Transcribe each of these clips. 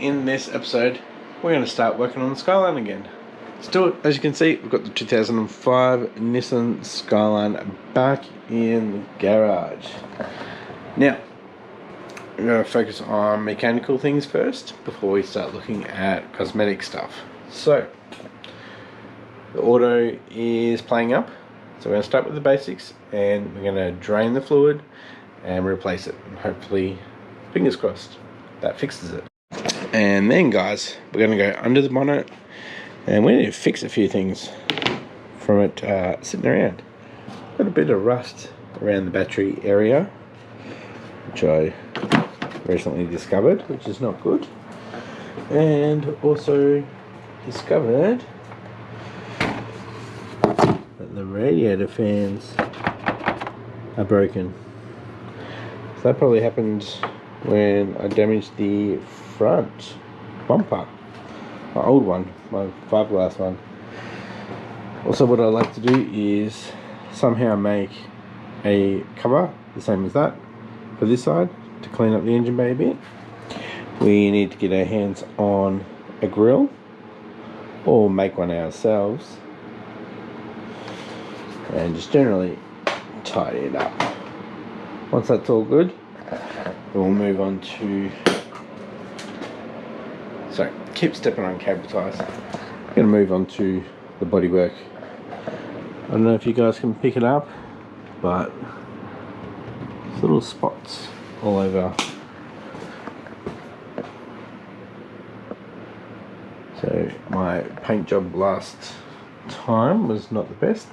In this episode, we're going to start working on the Skyline again. Still, as you can see, we've got the 2005 Nissan Skyline back in the garage. Now, we're going to focus on mechanical things first before we start looking at cosmetic stuff. So, the auto is playing up. So we're going to start with the basics and we're going to drain the fluid and replace it. And hopefully, fingers crossed, that fixes it. And then guys, we're going to go under the bonnet and we need to fix a few things from it sitting around. Got a bit of rust around the battery area, which I recently discovered, which is not good. And also discovered that the radiator fans are broken. So that probably happened when I damaged the front bumper, my old one, my fiberglass one. Also, what I'd like to do is somehow make a cover the same as that for this side to clean up the engine bay a bit. We need to get our hands on a grill or make one ourselves and just generally tidy it up. Once that's all good, we'll move on to, sorry, keep stepping on cable ties. I'm going to move on to the bodywork. I don't know if you guys can pick it up, but there's little spots all over. So my paint job last time was not the best.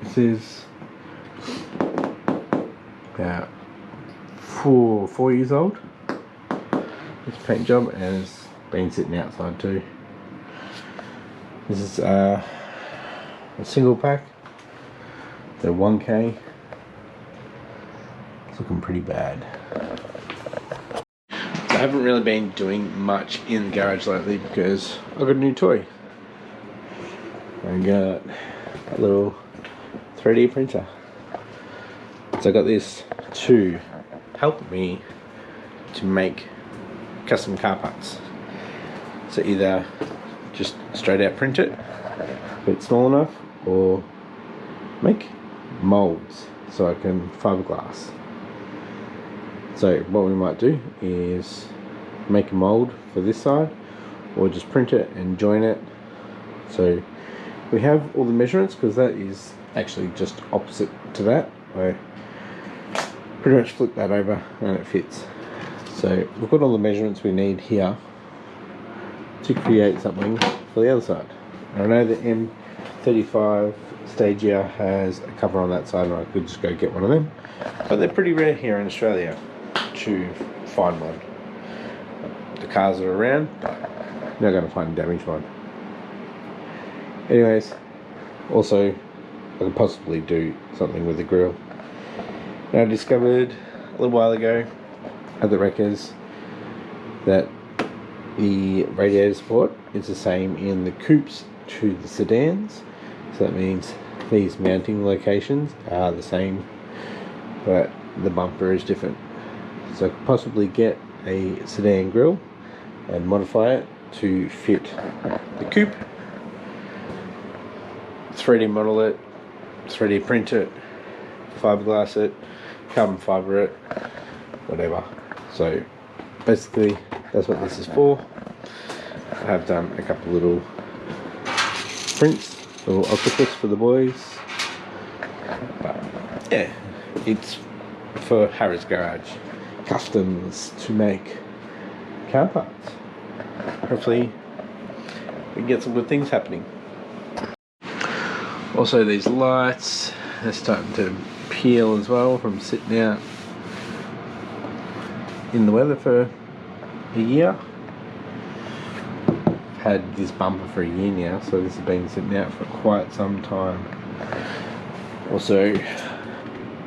This is about four years old, this paint job, and it's been sitting outside too. This is a single pack. They're 1K. It's looking pretty bad. So I haven't really been doing much in the garage lately because I got a new toy. I got a little 3D printer. So I got this to help me to make custom car parts. So either just straight out print it if it's small enough, or make molds so I can fiberglass. So what we might do is make a mold for this side, or just print it and join it. So we have all the measurements, because that is actually just opposite to that. I pretty much flip that over and it fits. So we've got all the measurements we need here to create something for the other side. And I know the M35 Stagia has a cover on that side, and I could just go get one of them, but they're pretty rare here in Australia to find one. The cars are around, but you're not going to find a damaged one. Anyways, also I could possibly do something with the grille. Now, I discovered a little while ago at the wreckers that the radiator support is the same in the coupes to the sedans. So that means these mounting locations are the same, but the bumper is different. So I could possibly get a sedan grille and modify it to fit the coupe, 3D model it, 3D print it, fiberglass it, carbon fiber it, whatever. So basically that's what this is for. I have done a couple little prints, little octopus for the boys, but yeah, it's for Harrods garage customs to make car parts. Hopefully we can get some good things happening. Also, these lights, they're starting to peel as well from sitting out in the weather for a year. Had this bumper for a year now, so this has been sitting out for quite some time. Also,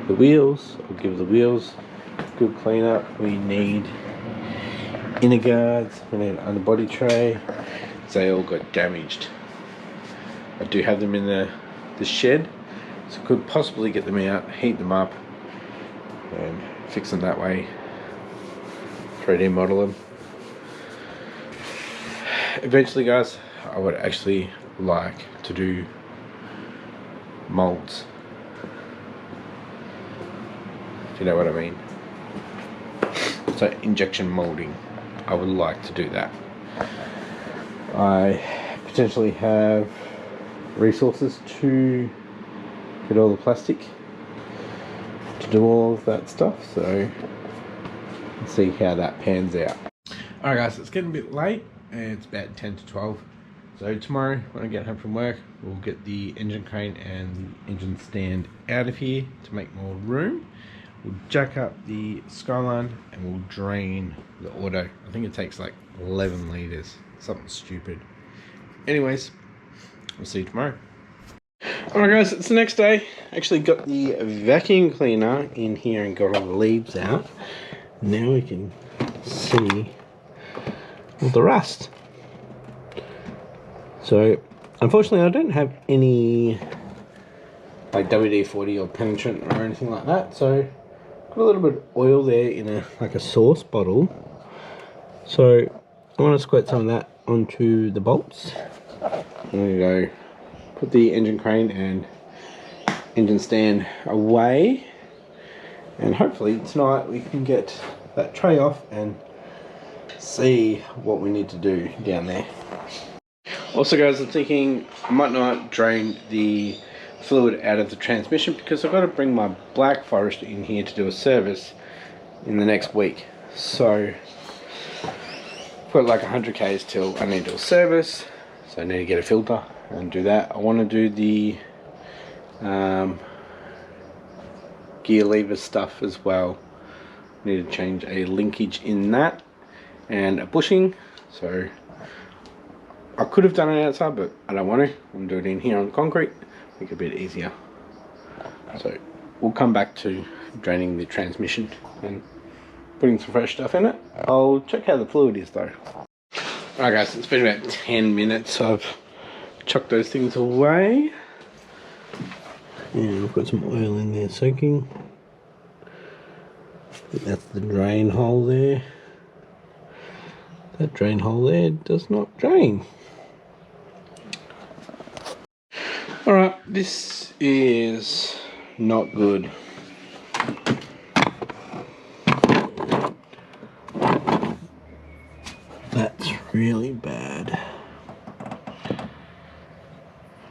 the wheels, I'll give the wheels a good clean up. We need inner guards, we need an underbody tray. They all got damaged. I do have them in the shed, so could possibly get them out, heat them up and fix them that way, 3D model them. eventually, guys, I would actually like to do molds, if you know what I mean. So injection molding, I would like to do that. I potentially have resources to get all the plastic to do all of that stuff, so let's see how that pans out. Alright guys, it's getting a bit late and it's about 10 to 12. So tomorrow when I get home from work, we'll get the engine crane and the engine stand out of here to make more room. We'll jack up the Skyline and we'll drain the auto. I think it takes like 11 litres, something stupid. Anyways, we'll see you tomorrow. Alright guys, it's the next day. Actually got the vacuum cleaner in here and got all the leaves out. Now we can see all the rust. So unfortunately I don't have any like WD-40 or penetrant or anything like that, so got a little bit of oil there in a sauce bottle. So I want to squirt some of that onto the bolts. I'm going to go put the engine crane and engine stand away, and hopefully tonight we can get that tray off and see what we need to do down there. Also guys, I'm thinking I might not drain the fluid out of the transmission because I've got to bring my Black Forest in here to do a service in the next week. So I've got like 100 k's till I need to do a service, so I need to get a filter and do that. I want to do the gear lever stuff as well. Need to change a linkage in that and a bushing. So I could have done it outside, but I don't want to. I'm doing it in here on concrete, make it a bit easier. So we'll come back to draining the transmission and putting some fresh stuff in it. I'll check how the fluid is though. Alright guys, it's been about 10 minutes. I've chucked those things away. And I've got some oil in there soaking. That's the drain hole there. That drain hole there does not drain. Alright, this is not good. That's really bad.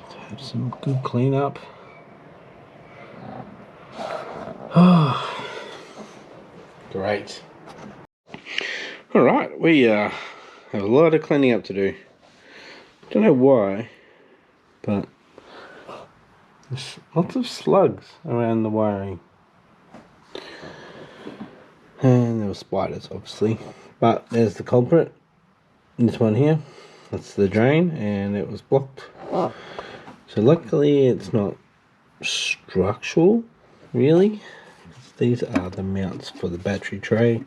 Let's have some good cleanup. Oh, great. Alright, we have a lot of cleaning up to do. Don't know why, but there's lots of slugs around the wiring. And there were spiders, obviously. But there's the culprit. This one here. That's the drain, and it was blocked. So luckily it's not structural, really. These are the mounts for the battery tray.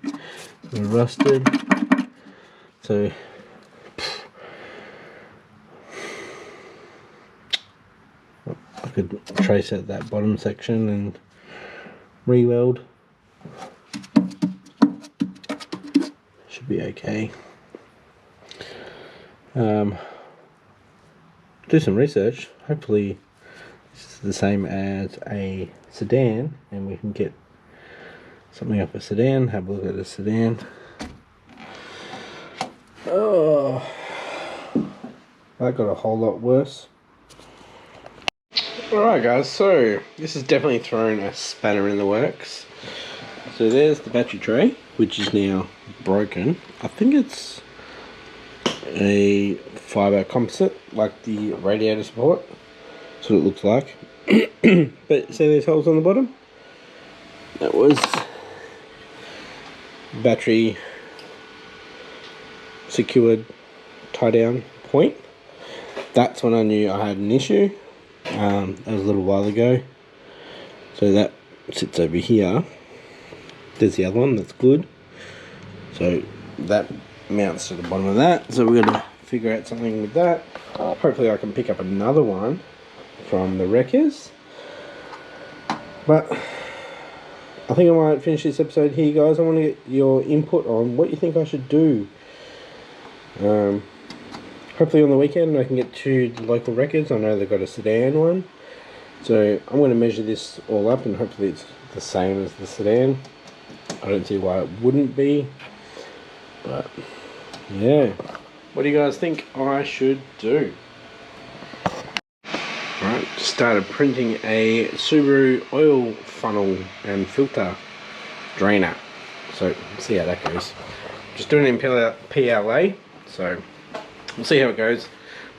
They're rusted. So I could trace out that bottom section and re-weld. Should be okay. Do some research. Hopefully this is the same as a sedan and we can get something up a sedan. Have a look at a sedan. Oh, that got a whole lot worse. Alright guys, so this has definitely thrown a spanner in the works. So there's the battery tray, which is now broken. I think it's a fibre composite, like the radiator support. That's what it looks like. But see these holes on the bottom? That was battery secured tie down point. That's when I knew I had an issue. That was a little while ago. So that sits over here. There's the other one, that's good. So that mounts to the bottom of that. So we're going to figure out something with that. Hopefully I can pick up another one from the wreckers. But I think I might finish this episode here, guys. I want to get your input on what you think I should do. hopefully on the weekend I can get to the local records. I know they've got a sedan one. So I'm going to measure this all up and hopefully it's the same as the sedan. I don't see why it wouldn't be. But yeah. What do you guys think I should do? Alright, started printing a Subaru oil funnel and filter drainer. So see how that goes. Just doing it in PLA. So we'll see how it goes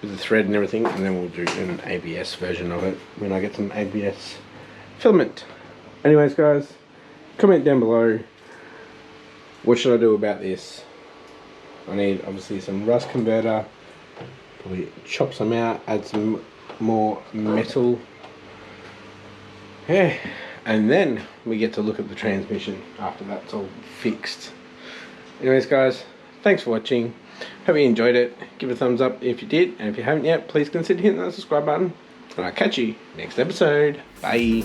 with the thread and everything, and then we'll do an ABS version of it when I get some ABS filament. Anyways guys, comment down below, what should I do about this? I need obviously some rust converter, probably chop some out, add some more metal, yeah, and then we get to look at the transmission after that's all fixed. Anyways guys, thanks for watching. Hope you enjoyed it. Give it a thumbs up if you did, and if you haven't yet, please consider hitting that subscribe button, and I'll catch you next episode. Bye.